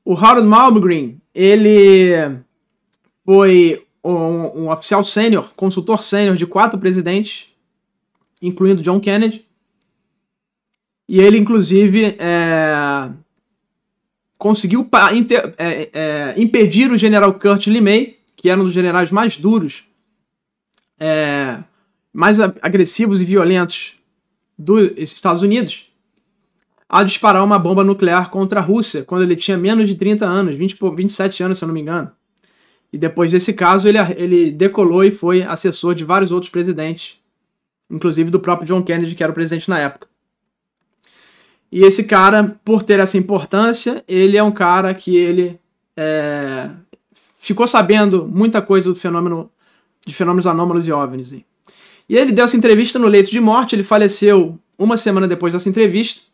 O Harold Malmgren, ele foi um oficial sênior, consultor sênior de 4 presidentes, incluindo John Kennedy. E ele, inclusive, conseguiu impedir o general Kurt LeMay, que era um dos generais mais duros, mais agressivos e violentos dos Estados Unidos, a disparar uma bomba nuclear contra a Rússia, quando ele tinha menos de 30 anos, 27 anos, se eu não me engano. E depois desse caso, ele decolou e foi assessor de vários outros presidentes, inclusive do próprio John Kennedy, que era o presidente na época. E esse cara, por ter essa importância, ele é um cara que ele ficou sabendo muita coisa de fenômenos anômalos e OVNIs. E ele deu essa entrevista no leito de morte, ele faleceu uma semana depois dessa entrevista.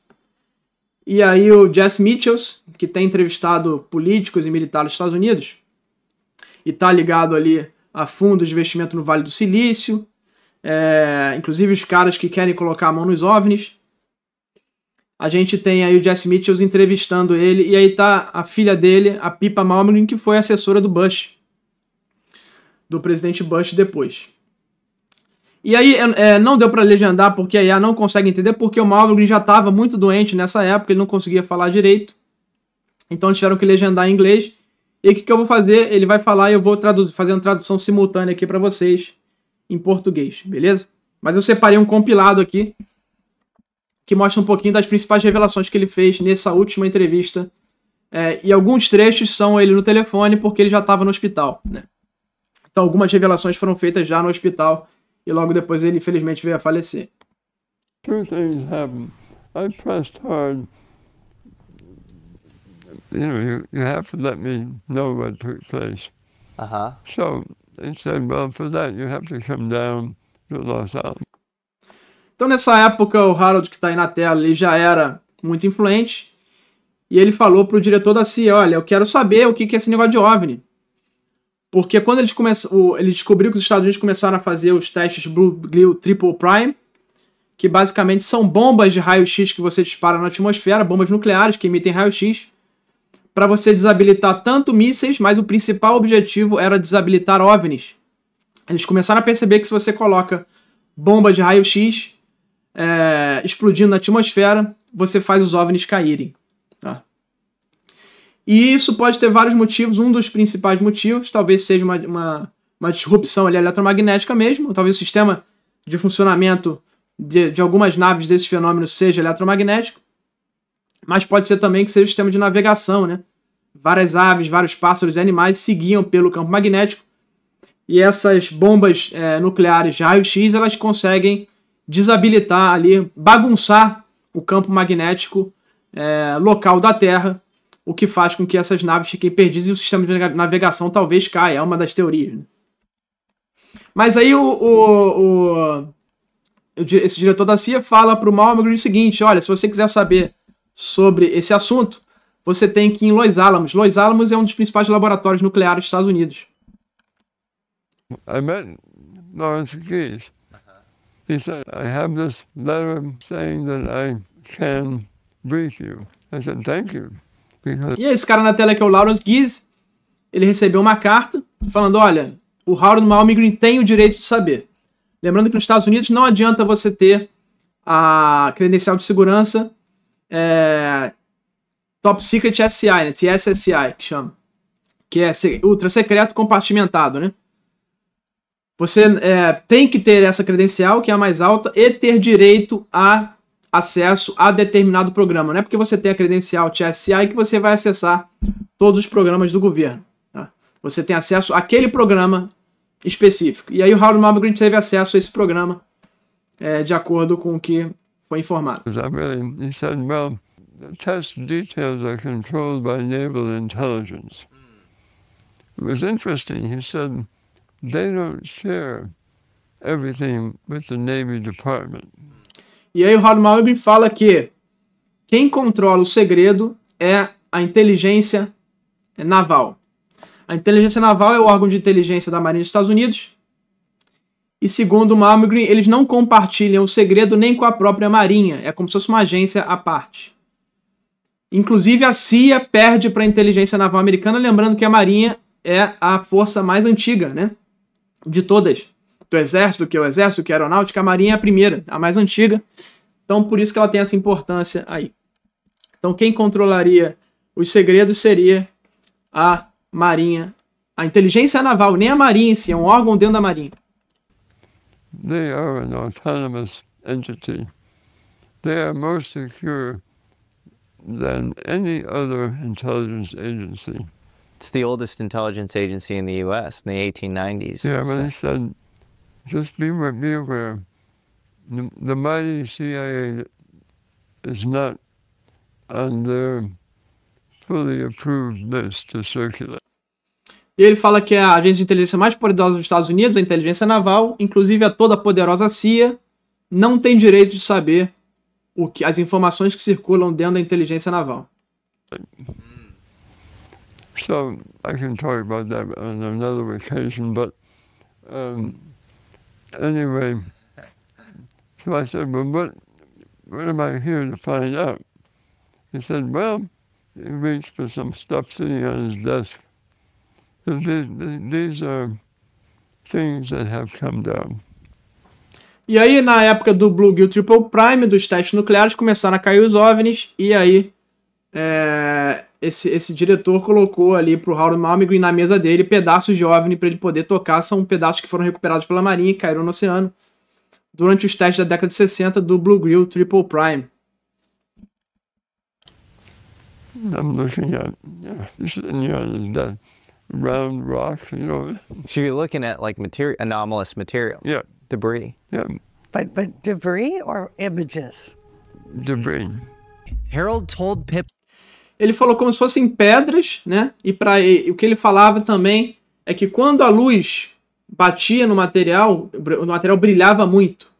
E aí o Jesse Mitchells, que tem entrevistado políticos e militares dos Estados Unidos, e está ligado ali a fundos de investimento no Vale do Silício, inclusive os caras que querem colocar a mão nos OVNIs. A gente tem aí o Jesse Mitchells entrevistando ele, e aí tá a filha dele, a Pippa Malmgren, que foi assessora do Bush, do presidente Bush depois. E aí não deu para legendar, porque a IA não consegue entender, porque o Malmgren já estava muito doente nessa época, ele não conseguia falar direito. Então eles tiveram que legendar em inglês. E o que eu vou fazer? Ele vai falar e eu vou fazer uma tradução simultânea aqui para vocês em português, beleza? Mas eu separei um compilado aqui que mostra um pouquinho das principais revelações que ele fez nessa última entrevista. E alguns trechos são ele no telefone, porque ele já estava no hospital, né? Então algumas revelações foram feitas já no hospital e logo depois ele infelizmente veio a falecer. Two things happened. I pressed hard. You have to let me know what took place. So they said, well, for that you have to come down to Los Alamos. Então nessa época o Harold, que está aí na tela, ele já era muito influente e ele falou para o diretor da CIA, olha, eu quero saber o que é esse negócio de OVNI. Porque quando ele descobriu que os Estados Unidos começaram a fazer os testes Blue Glee Triple Prime, que basicamente são bombas de raio-x que você dispara na atmosfera, bombas nucleares que emitem raio-x, para você desabilitar tanto mísseis, mas o principal objetivo era desabilitar OVNIs. Eles começaram a perceber que se você coloca bombas de raio-x explodindo na atmosfera, você faz os OVNIs caírem. Tá? E isso pode ter vários motivos. Um dos principais motivos talvez seja uma disrupção ali eletromagnética mesmo. Talvez o sistema de funcionamento de algumas naves desses fenômenos seja eletromagnético. Mas pode ser também que seja o sistema de navegação, né? Várias aves, vários pássaros e animais seguiam pelo campo magnético. E essas bombas nucleares de raio-x, elas conseguem desabilitar ali, bagunçar o campo magnético local da Terra, o que faz com que essas naves fiquem perdidas e o sistema de navegação talvez caia. É uma das teorias, né? Mas aí esse diretor da CIA fala para o Malmgren o seguinte, olha, se você quiser saber sobre esse assunto, você tem que ir em Los Alamos. Los Alamos é um dos principais laboratórios nucleares dos Estados Unidos. I met Lawrence Keyes. He said, I have this letter saying that I can brief you. I said, thank you. E esse cara na tela que é o Lawrence Keyes, ele recebeu uma carta falando, olha, o Harold Malmgren tem o direito de saber. Lembrando que nos Estados Unidos não adianta você ter a credencial de segurança Top Secret SCI, né? TSSCI, que chama. Que é ultra secreto compartimentado, né? Você tem que ter essa credencial, que é a mais alta, e ter direito a acesso a determinado programa. Não é porque você tem a credencial TSCI que você vai acessar todos os programas do governo. Tá? Você tem acesso àquele programa específico. E aí o Harold Malmgren teve acesso a esse programa de acordo com o que foi informado. He said, well, the test details are controlled by naval intelligence. It was interesting. He said, they don't share everything with the Navy Department. E aí o Harold Malmgren fala que quem controla o segredo é a inteligência naval. A inteligência naval é o órgão de inteligência da Marinha dos Estados Unidos. E segundo o Malmgren, eles não compartilham o segredo nem com a própria Marinha. É como se fosse uma agência à parte. Inclusive a CIA perde para a inteligência naval americana, lembrando que a Marinha é a força mais antiga, né, de todas. Do Exército, que é o Exército, que é a Aeronáutica, a Marinha é a primeira, a mais antiga. Então por isso que ela tem essa importância aí. Então quem controlaria os segredos seria a Marinha. A inteligência naval, nem a Marinha em si, é um órgão dentro da Marinha. They are an autonomous entity. They are more secure than any other intelligence agency. It's the oldest intelligence agency in the U.S. in the 1890s. Yeah, but he said, just be aware, the mighty CIA is not on their fully approved list to circulate. E ele fala que é a agência de inteligência mais poderosa dos Estados Unidos, a inteligência naval, inclusive a toda poderosa CIA, não tem direito de saber as informações que circulam dentro da inteligência naval. So I can talk about that on another occasion, but anyway, so I said, well, what am I here to find out? He said, well, he reached for some stuff sitting on his desk. So these are things that have come down. E aí, na época do Bluegill Triple Prime, dos testes nucleares, começaram a cair os OVNIs, e aí esse diretor colocou ali pro Harold Malmgren na mesa dele pedaços de OVNI para ele poder tocar. São pedaços que foram recuperados pela Marinha e caíram no oceano durante os testes da década de 60 do Bluegill Triple Prime. I'm looking at that round rock, you know. So you're looking at like anomalous material. Yeah. Debris. Yeah. But debris or images? Debris. Harold told Pip. Ele falou como se fossem pedras, né? E o que ele falava também é que quando a luz batia no material, o material brilhava muito,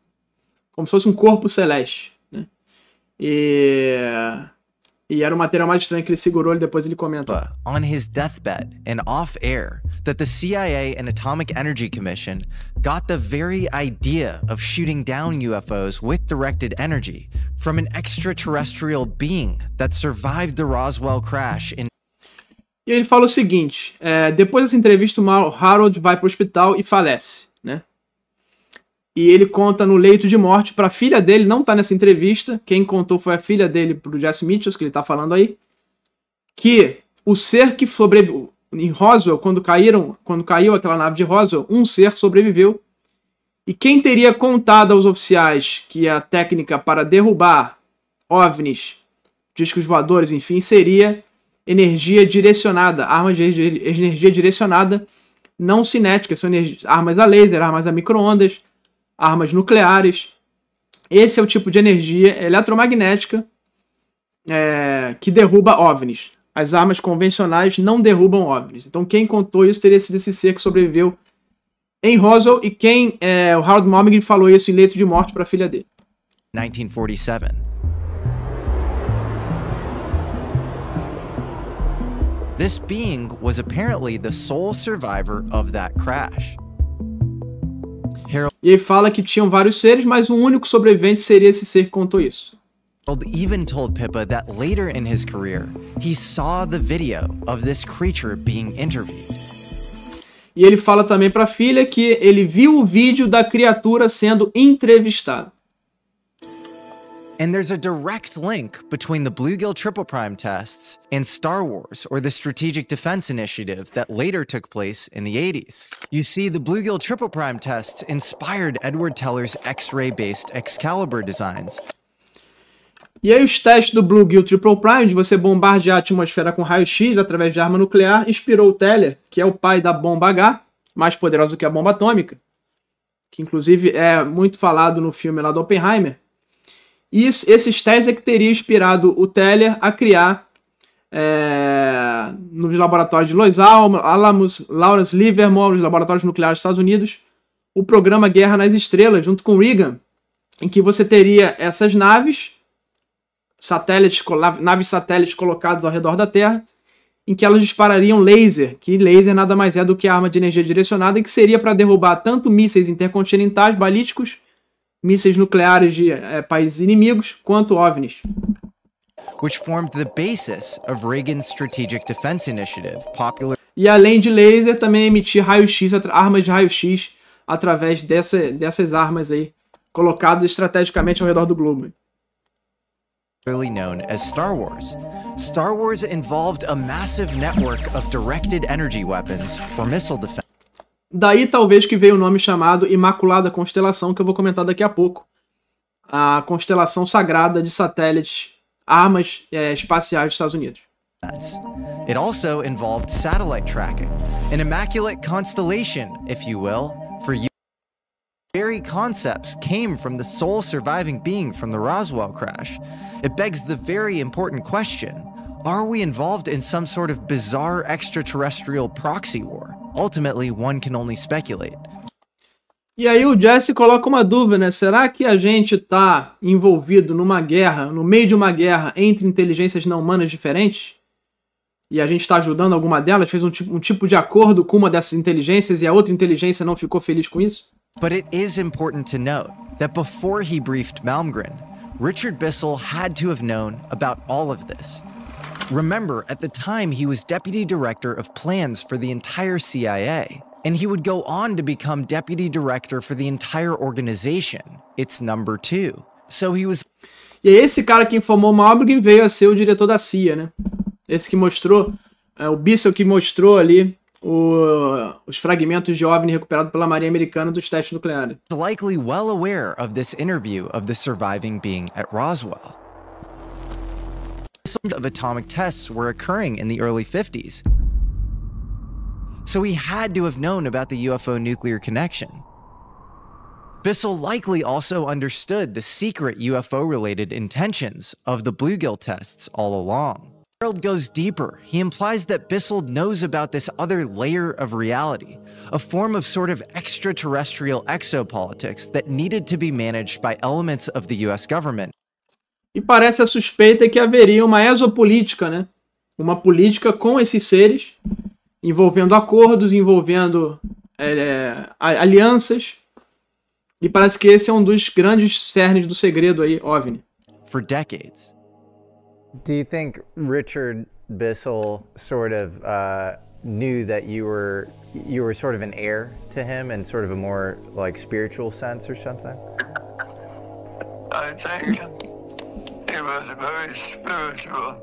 como se fosse um corpo celeste, né? E era o material mais estranho que ele segurou, e depois ele comenta. On his deathbed and off-air that the CIA and Atomic Energy Commission got the very idea of shooting down UFOs with directed energy from an extraterrestrial being that survived the Roswell crash in... E ele fala o seguinte, depois dessa entrevista o Harold vai para o hospital e falece, né? E ele conta no leito de morte para a filha dele, não está nessa entrevista, quem contou foi a filha dele pro Jesse Mitchell, que ele está falando aí, que o ser que sobreviveu em Roswell, quando caiu aquela nave de Roswell, um ser sobreviveu, e quem teria contado aos oficiais que a técnica para derrubar OVNIs, discos voadores, enfim, seria energia direcionada, armas de energia direcionada, não cinética, são armas a laser, armas a micro-ondas, armas nucleares. Esse é o tipo de energia eletromagnética que derruba OVNIs. As armas convencionais não derrubam OVNIs. Então quem contou isso teria sido esse ser que sobreviveu em Roswell, e o Harold Malmgren falou isso em leito de morte para a filha dele. 1947. This being was apparently the sole survivor of that crash. E ele fala que tinham vários seres, mas o único sobrevivente seria esse ser que contou isso. Harold even told Pippa that later in his career, he saw the video of this creature being interviewed. E ele fala também para a filha que ele viu o vídeo da criatura sendo entrevistada. And there's a direct link between the Bluegill Triple Prime tests and Star Wars, or the Strategic Defense Initiative that later took place in the 80s. You see, the Bluegill Triple Prime tests inspired Edward Teller's X-ray-based Excalibur designs. E aí os testes do Bluegill Triple Prime, de você bombardear a atmosfera com raio-x através de arma nuclear, inspirou o Teller, que é o pai da bomba H, mais poderosa do que a bomba atômica, que inclusive é muito falado no filme lá do Oppenheimer. E esses testes é que teria inspirado o Teller a criar, nos laboratórios de Los Alamos, Lawrence Livermore, os laboratórios nucleares dos Estados Unidos, o programa Guerra nas Estrelas, junto com Reagan, em que você teria essas naves satélites colocadas ao redor da Terra, em que elas disparariam laser, que laser nada mais é do que arma de energia direcionada, e que seria para derrubar tanto mísseis intercontinentais balísticos, mísseis nucleares de países inimigos, quanto OVNIs. which formed the basis of Reagan's Strategic Defense Initiative, popular. E além de laser, também emitir raio-x, armas de raio-x, através dessas armas aí, colocadas estrategicamente ao redor do globo. Known as Star Wars. Star Wars involved a massive network of directed energy weapons for missile defense. Daí talvez que veio o nome chamado Imaculada Constelação, que eu vou comentar daqui a pouco. A constelação sagrada de satélites, armas espaciais dos Estados Unidos. It also involved satellite tracking, an immaculate constellation, if you will, for you. Very concepts came from the sole surviving being from the Roswell crash. It begs the very important question, are we involved in some sort of bizarre extraterrestrial proxy war? Ultimately, one can only speculate. E aí o Jesse coloca uma dúvida, né? Será que a gente está envolvido numa guerra, no meio de uma guerra entre inteligências não humanas diferentes? E a gente está ajudando alguma delas? Fez um tipo de acordo com uma dessas inteligências e a outra inteligência não ficou feliz com isso? But it is important to note that before he briefed Malmgren, Richard Bissell had to have known about all of this. Remember, at the time, he was deputy director of plans for the entire CIA, and he would go on to become deputy director for the entire organization. It's number 2. So he was... E esse cara que informou Malmgren veio a ser o diretor da CIA, né? Esse que mostrou, o Bissell que mostrou ali os fragmentos de OVNI recuperados pela Marinha Americana dos testes nucleares. Likely well aware of this interview of the surviving being at Roswell. Some of atomic tests were occurring in the early 50s. So he had to have known about the UFO nuclear connection. Bissell likely also understood the secret UFO-related intentions of the bluegill tests all along. Harold goes deeper. He implies that Bissell knows about this other layer of reality, a form of sort of extraterrestrial exopolitics that needed to be managed by elements of the US government. E parece a suspeita que haveria uma exopolítica, né? Uma política com esses seres, envolvendo acordos, envolvendo alianças. E parece que esse é um dos grandes cernes do segredo aí, OVNI. For decades. Do you think Richard Bissell sort of knew that you were sort of an heir to him in sort of a more like spiritual sense or something? I think he was very spiritual.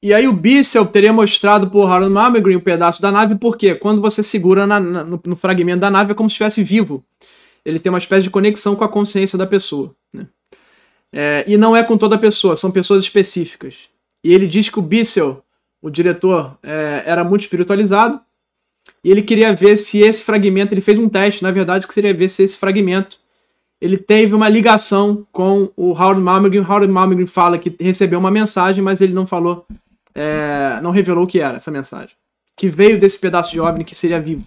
E aí o Bissell teria mostrado por Harold Malmgren um pedaço da nave, porque quando você segura no fragmento da nave é como se estivesse vivo. Ele tem uma espécie de conexão com a consciência da pessoa, né? E não é com toda pessoa, são pessoas específicas. E ele diz que o Bissell, o diretor, era muito espiritualizado, e ele queria ver se esse fragmento, ele fez um teste, na verdade, que seria ver se esse fragmento, ele teve uma ligação com o Harold Malmgren. O Harold Malmgren fala que recebeu uma mensagem, mas ele não falou, não revelou o que era essa mensagem, que veio desse pedaço de OVNI que seria vivo.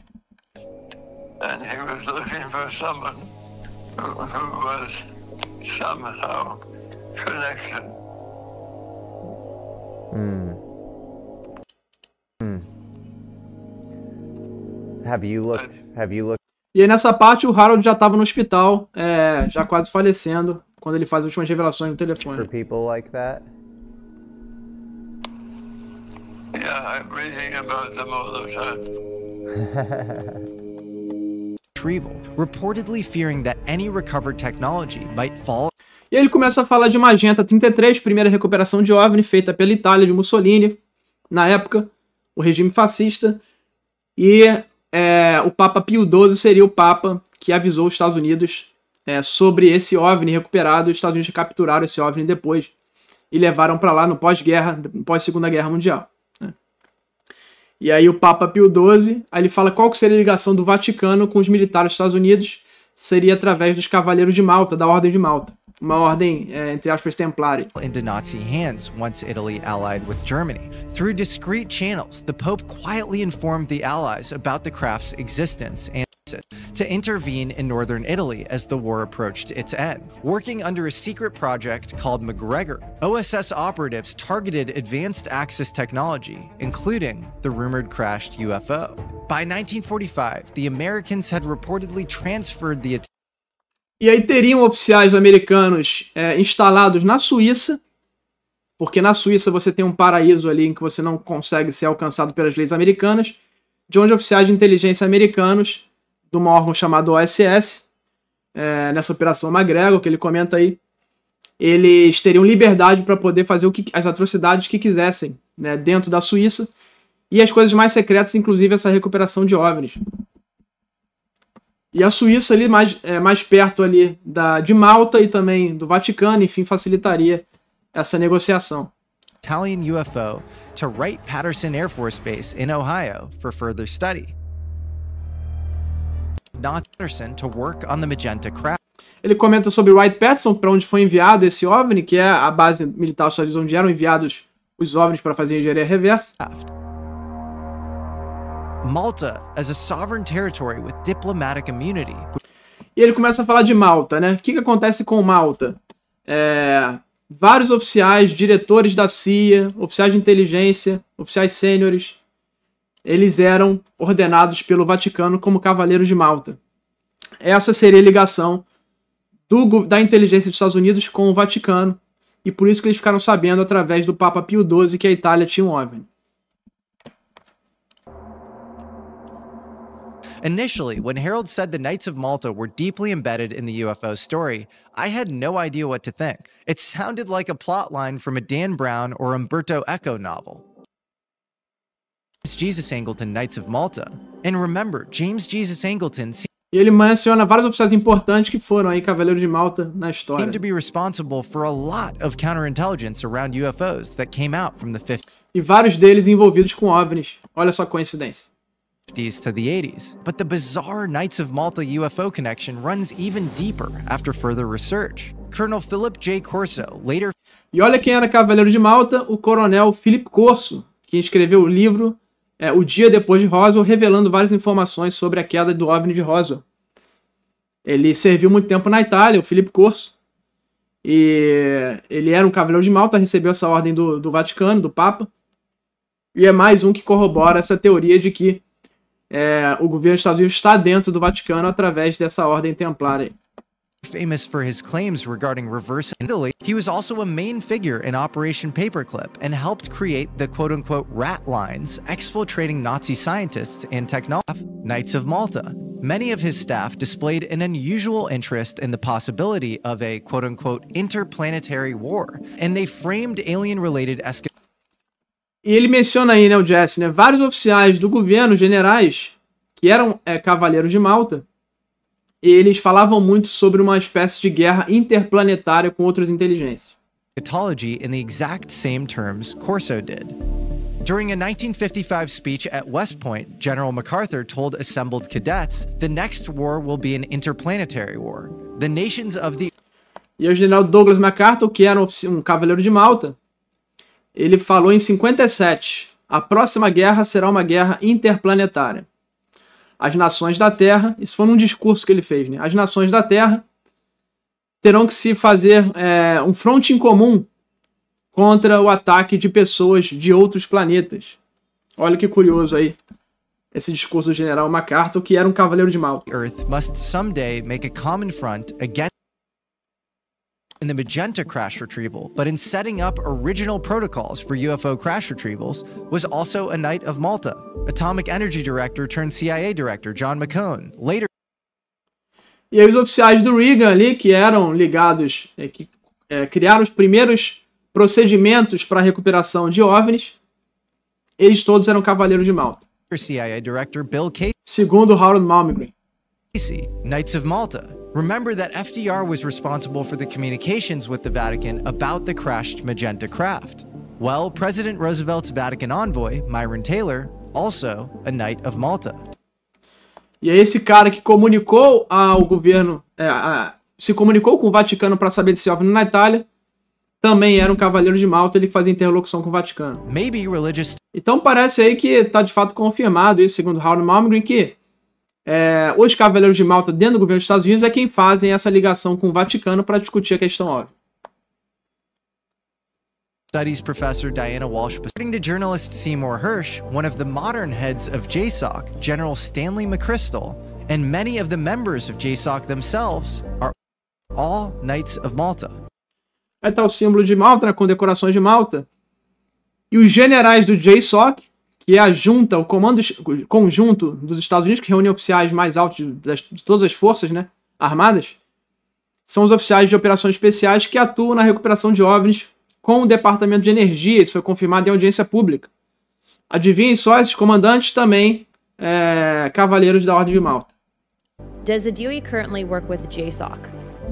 And he was looking for someone who was somehow connected. Have you looked? E aí nessa parte o Harold já estava no hospital, já quase falecendo, quando ele faz as últimas revelações no telefone. For people like that? Yeah, I'm reading about them all the time. Reportedly fearing that any recovered technology might fall. E aí ele começa a falar de Magenta 33, primeira recuperação de OVNI feita pela Itália de Mussolini, na época, o regime fascista. E o Papa Pio XII seria o Papa que avisou os Estados Unidos sobre esse OVNI recuperado. Os Estados Unidos capturaram esse OVNI depois e levaram para lá no pós-guerra, pós-Segunda Guerra Mundial. E aí o Papa Pio XII, aí ele fala qual que seria a ligação do Vaticano com os militares dos Estados Unidos, seria através dos Cavaleiros de Malta, da Ordem de Malta. Uma ordem, entre aspas, templária. Into Nazi hands once Italy allied with Germany. Through discreet channels, the Pope quietly informed the Allies about the craft's existence and to intervene in northern Italy as the war approached its end. Working under a secret project called MacGregor, OSS operatives targeted advanced Axis technology, including the rumored crashed UFO. By 1945, the Americans had reportedly transferred the... E aí teriam oficiais americanos instalados na Suíça, porque na Suíça você tem um paraíso ali em que você não consegue ser alcançado pelas leis americanas, de onde oficiais de inteligência americanos, de um órgão chamado OSS, nessa Operação MacGregor, que ele comenta aí, eles teriam liberdade para poder fazer as atrocidades que quisessem, né, dentro da Suíça, e as coisas mais secretas, inclusive essa recuperação de OVNIs. E a Suíça ali mais perto ali de Malta e também do Vaticano, enfim, facilitaria essa negociação. Italian UFO to Wright-Patterson Air Force Base in Ohio for further study. Not Patterson to work on the Magenta craft. Ele comenta sobre Wright-Patterson, para onde foi enviado esse OVNI, que é a base militar dos Estados Unidos, onde eram enviados os OVNIs para fazer engenharia reversa. Malta as a sovereign territory with diplomatic immunity. E ele começa a falar de Malta, né? O que acontece com Malta? Vários oficiais, diretores da CIA, oficiais de inteligência, oficiais sêniores, eles eram ordenados pelo Vaticano como Cavaleiros de Malta. Essa seria a ligação da inteligência dos Estados Unidos com o Vaticano, e por isso que eles ficaram sabendo através do Papa Pio XII que a Itália tinha um OVNI. Initially, when Harold said the Knights of Malta were deeply embedded in the UFO story, I had no idea what to think. It sounded like a plotline from a Dan Brown or Umberto Eco novel. James Jesus Angleton, Knights of Malta. And remember, James Jesus Angleton E ele menciona vários oficiais importantes que foram aí Cavaleiros de Malta na história. seemed to be responsible for a lot of counterintelligence around UFOs that came out from the E vários deles envolvidos com OVNIs. Olha só a coincidência. 50s to the 80s. But the bizarre Knights of Malta UFO connection runs even deeper after further research. Colonel Philip J. Corso later E olha quem era Cavaleiro de Malta, o coronel Philip Corso, que escreveu o livro O Dia Depois de Roswell, revelando várias informações sobre a queda do OVNI de Roswell. Ele serviu muito tempo na Itália, o Philip Corso, e ele era um Cavaleiro de Malta, recebeu essa ordem do Vaticano, do Papa, e é mais um que corrobora essa teoria de que o governo dos Estados Unidos está dentro do Vaticano através dessa ordem templar aí. famous for his claims regarding reverse Italy, he was also a main figure in Operation Paperclip and helped create the quote-unquote rat lines exfiltrating Nazi scientists and technologists. Knights of Malta. Many of his staff displayed an unusual interest in the possibility of a quote-unquote interplanetary war, and they framed alien-related E ele menciona aí, né, o Jesse, né, vários oficiais do governo, generais, que eram Cavaleiros de Malta, eles falavam muito sobre uma espécie de guerra interplanetária com outras inteligências. eschatology in the exact same terms Corso did. During a 1955 speech at West Point, General MacArthur told assembled cadets, the next war will be an interplanetary war. The nations of the E o general Douglas MacArthur, que era um Cavaleiro de Malta, ele falou em 57, a próxima guerra será uma guerra interplanetária. As nações da Terra, isso foi num discurso que ele fez, né? As nações da Terra terão que se fazer um fronte em comum contra o ataque de pessoas de outros planetas. Olha que curioso aí, esse discurso do general MacArthur, que era um Cavaleiro de Malta. Earth must someday make a common front against in the Magenta crash retrieval, but in setting up original protocols for UFO crash retrievals was also a Knight of Malta. Atomic Energy Director turned CIA Director John McCone. Later, E aí os oficiais do Reagan ali, que eram ligados, que criaram os primeiros procedimentos para a recuperação de OVNIs, eles todos eram Cavaleiros de Malta. CIA Director Bill Segundo Harold Malmgren. Casey, Knights of Malta. Remember that FDR was responsible for the communications with the Vatican about the crashed Magenta craft. Well, President Roosevelt's Vatican envoy, Myron Taylor, also a Knight of Malta. E é esse cara que comunicou ao governo, se comunicou com o Vaticano para saber desse OVNI na Itália, também era um Cavaleiro de Malta, ele que fazia interlocução com o Vaticano. Maybe religious Então parece aí que está de fato confirmado isso, segundo Harold Malmgren, que os Cavaleiros de Malta dentro do governo dos Estados Unidos é quem fazem essa ligação com o Vaticano para discutir a questão OVNI. Studies professor Diana Walsh. According to journalist Seymour Hersh, one of the modern heads of JSOC, General Stanley McChrystal, and many of the members of JSOC themselves are all Knights of Malta. Aí tá o símbolo de Malta, né, com decorações de Malta. E os generais do JSOC, que é a junta, o comando conjunto dos Estados Unidos, que reúne oficiais mais altos de todas as forças, né, armadas, são os oficiais de operações especiais que atuam na recuperação de OVNIs com o Departamento de Energia. Isso foi confirmado em audiência pública. Adivinhem só, esses comandantes também cavaleiros da Ordem de Malta. Does the DOE currently work with JSOC?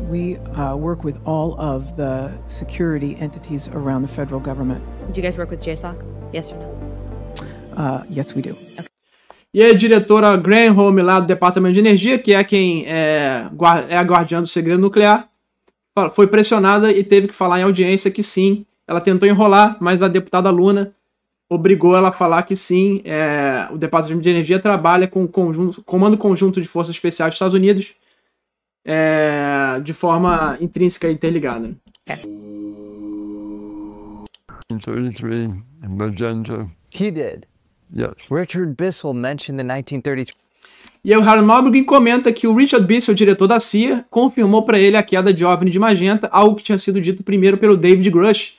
We work with all of the security entities around the federal government. Do you guys work with JSOC? Yes or no? Yes, we do. E a diretora Granholm, lá do Departamento de Energia, que é quem é a guardiã do segredo nuclear, foi pressionada e teve que falar em audiência que sim, ela tentou enrolar, mas a deputada Luna obrigou ela a falar que sim, o Departamento de Energia trabalha com o Comando Conjunto de Forças Especiais dos Estados Unidos de forma intrínseca e interligada. 33 Magenta. He did. Yes. Richard Bissell mentioned the 1933. E aí o Harold Malmgren comenta que o Richard Bissell, diretor da CIA, confirmou para ele a queda de OVNI de Magenta, algo que tinha sido dito primeiro pelo David Grush,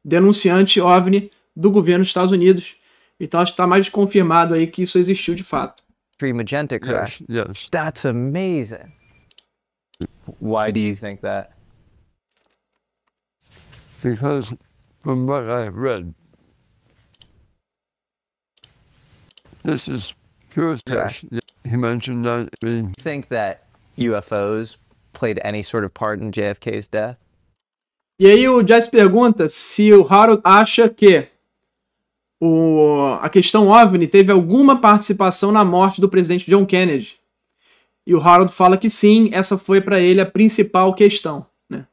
denunciante OVNI do governo dos Estados Unidos. Então acho que está mais confirmado aí que isso existiu de fato. Magenta crash. Yes. That's amazing. Why do you think that? Because from what I've read, this is pure trash. He mentioned that. Do you think that UFOs played any sort of part in JFK's death? E aí o Jess pergunta se o Harold acha que a questão OVNI teve alguma participação na morte do presidente John Kennedy. E o Harold fala que sim, essa foi para ele a principal questão, né?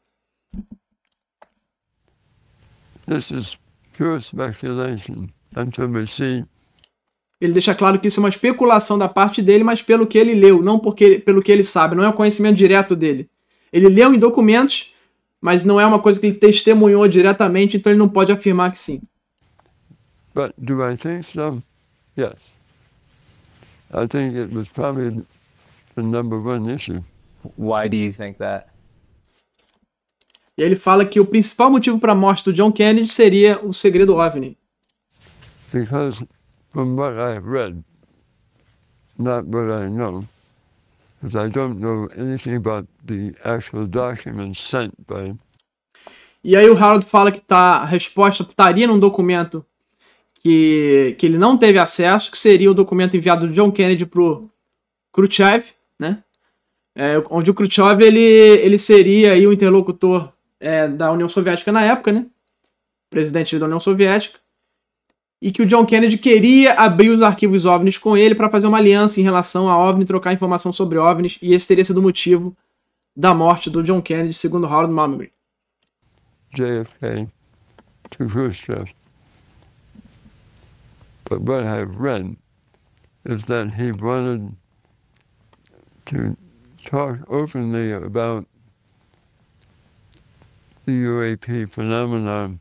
This is pure speculation until we see. Ele deixa claro que isso é uma especulação da parte dele, mas pelo que ele leu, não pelo que ele sabe, não é um conhecimento direto dele. Ele leu em documentos, mas não é uma coisa que ele testemunhou diretamente, então ele não pode afirmar que sim. But do I think so? Yes. I think it was probably the number one issue. Why do you think that? E aí ele fala que o principal motivo para a morte do John Kennedy seria o segredo OVNI. Because from what I've read, not what I know, because I don't know anything about the actual documents sent by. E aí o Harold fala que a resposta estaria num documento que ele não teve acesso, que seria o documento enviado do John Kennedy para o Khrushchev, né? Onde o Khrushchev ele seria aí o interlocutor da União Soviética na época, né? Presidente da União Soviética. E que o John Kennedy queria abrir os arquivos OVNIs com ele para fazer uma aliança em relação a OVNI, trocar informação sobre OVNIs, e esse teria sido o motivo da morte do John Kennedy, segundo Harold Malmgren. JFK to Khrushchev. But what I've read is that he wanted to talk openly about the UAP phenomenon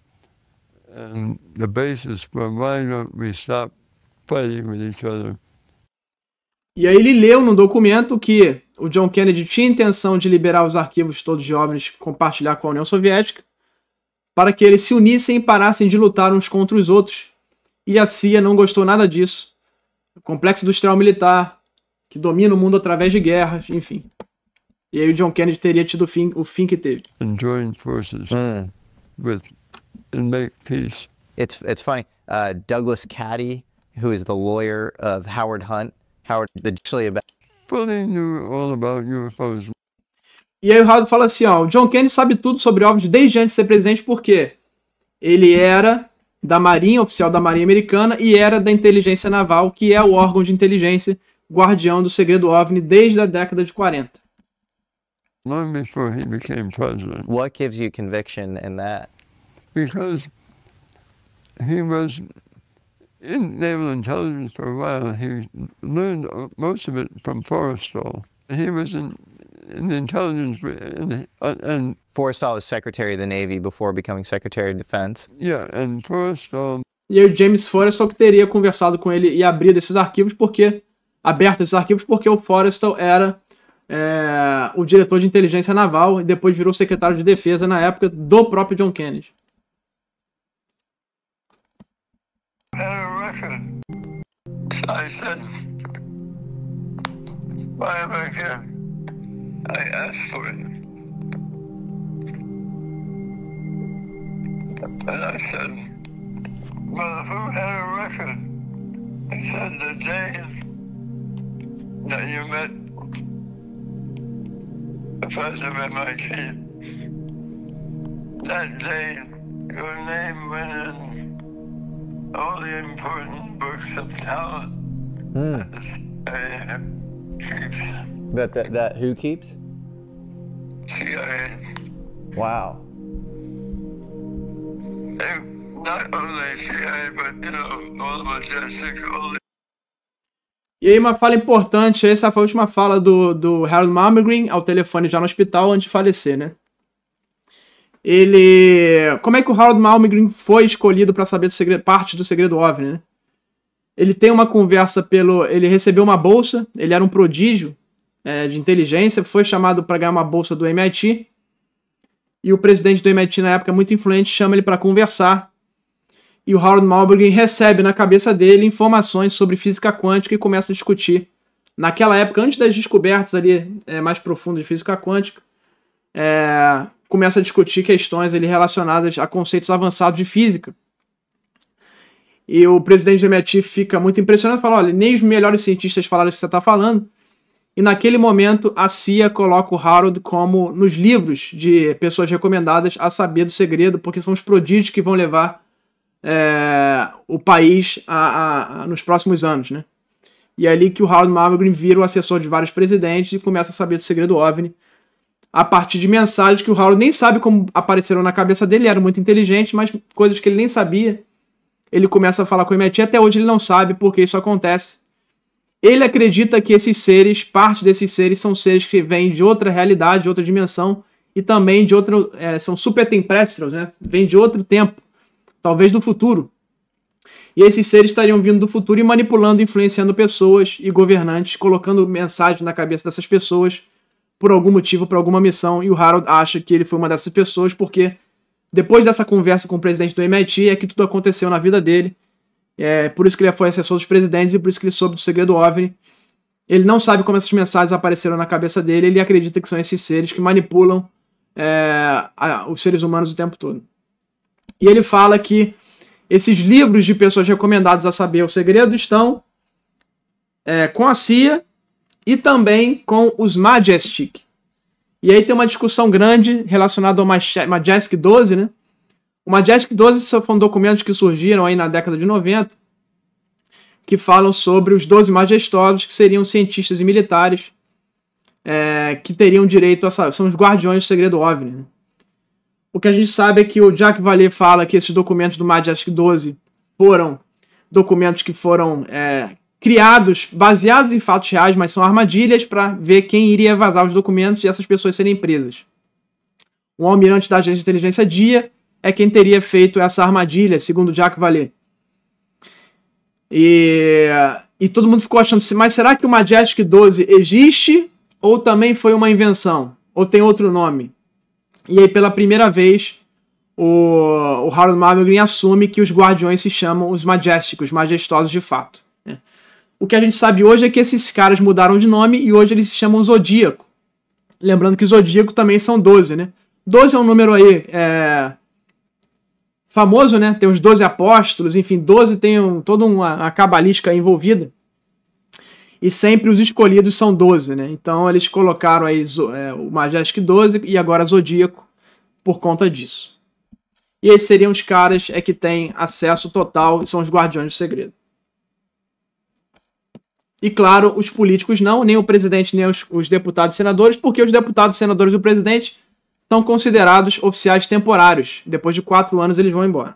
and the basis for why don't we stop fighting with each other. E aí ele leu no documento que o John Kennedy tinha intenção de liberar os arquivos todos de OVNIs, compartilhar com a União Soviética, para que eles se unissem e parassem de lutar uns contra os outros. E a CIA não gostou nada disso. O complexo industrial militar, que domina o mundo através de guerras, enfim. E aí o John Kennedy teria tido o fim que teve. And join forces with and make peace. It's funny. Douglas Caddy, who is the lawyer of Howard Hunt, Fully knew all about UFOs. E aí o Harold fala assim, o John Kennedy sabe tudo sobre OVNIs desde antes de ser presidente, porque ele era da Marinha, oficial da Marinha Americana, e era da Inteligência Naval, que é o órgão de inteligência guardião do segredo OVNI desde a década de 40. Long before he became president. What gives you conviction in that? Because he was in naval intelligence for a while. He learned most of it from Forrestal. He was in the intelligence and Forrestal was Secretary of the Navy before becoming Secretary of Defense. Yeah, and Forrestal. E aí o James Forrestal que teria conversado com ele e abrido esses arquivos aberto esses arquivos porque o Forrestal era o diretor de inteligência naval e depois virou secretário de defesa na época do próprio John Kennedy. I said, why am I here? I asked for it. And I said, well, who had a record? He said, the day that you met the president of MIT, that day your name went in all the important books of talent. CIA keeps. That who keeps? CIA. Wow. Not only CIA, but all the Majestic, all the... E aí uma fala importante, essa foi a última fala do Harold Malmgren ao telefone já no hospital antes de falecer, né? Como é que o Harold Malmgren foi escolhido para saber parte do segredo OVNI, né? Ele tem uma conversa ele recebeu uma bolsa, ele era um prodígio de inteligência, foi chamado para ganhar uma bolsa do MIT, e o presidente do MIT na época, muito influente, chama ele para conversar, e o Harold Malmgren recebe na cabeça dele informações sobre física quântica e começa a discutir. Naquela época, antes das descobertas ali mais profundas de física quântica, começa a discutir questões ali relacionadas a conceitos avançados de física. E o presidente do MIT fica muito impressionado e fala, olha, nem os melhores cientistas falaram isso que você está falando. E naquele momento a CIA coloca o Harold como nos livros de pessoas recomendadas a saber do segredo, porque são os prodígios que vão levar o país nos próximos anos, né? E é ali que o Harold Malmgren vira o assessor de vários presidentes e começa a saber do segredo OVNI, a partir de mensagens que o Harold nem sabe como apareceram na cabeça dele, ele era muito inteligente, mas coisas que ele nem sabia. Ele começa a falar com o MIT, até hoje ele não sabe porque isso acontece. Ele acredita que esses seres, parte desses seres, são seres que vêm de outra realidade, de outra dimensão, e também de outro, são supertempestrals, né? Vêm de outro tempo, talvez do futuro. E esses seres estariam vindo do futuro e manipulando, influenciando pessoas e governantes, colocando mensagens na cabeça dessas pessoas por algum motivo, por alguma missão, e o Harold acha que ele foi uma dessas pessoas porque depois dessa conversa com o presidente do MIT é que tudo aconteceu na vida dele. Por isso que ele foi assessor dos presidentes e por isso que ele soube do segredo OVNI. Ele não sabe como essas mensagens apareceram na cabeça dele, ele acredita que são esses seres que manipulam os seres humanos o tempo todo. E ele fala que esses livros de pessoas recomendadas a saber o segredo estão com a CIA e também com os Majestic. E aí tem uma discussão grande relacionada ao Majestic 12, né? O Majestic 12 são documentos que surgiram aí na década de 90, que falam sobre os 12 majestosos, que seriam cientistas e militares que teriam direito são os guardiões do segredo OVNI, né? O que a gente sabe é que o Jacques Vallée fala que esses documentos do Majestic 12 foram documentos que foram criados, baseados em fatos reais, mas são armadilhas para ver quem iria vazar os documentos e essas pessoas serem presas. O almirante da agência de inteligência DIA é quem teria feito essa armadilha, segundo Jacques Vallée. E todo mundo ficou achando, mas será que o Majestic 12 existe ou também foi uma invenção? Ou tem outro nome? E aí, pela primeira vez, o Harold Malmgren assume que os guardiões se chamam os Majestic, os majestosos de fato. O que a gente sabe hoje é que esses caras mudaram de nome e hoje eles se chamam Zodíaco. Lembrando que Zodíaco também são 12, né? 12 é um número aí famoso, né? Tem os 12 apóstolos, enfim, 12 tem toda uma cabalística envolvida. E sempre os escolhidos são 12, né? Então eles colocaram aí o Majestic 12 e agora Zodíaco por conta disso. E esses seriam os caras que têm acesso total e são os guardiões do segredo. E claro, os políticos não, nem o presidente, nem os deputados e senadores, porque os deputados, senadores e o presidente são considerados oficiais temporários. Depois de 4 anos eles vão embora.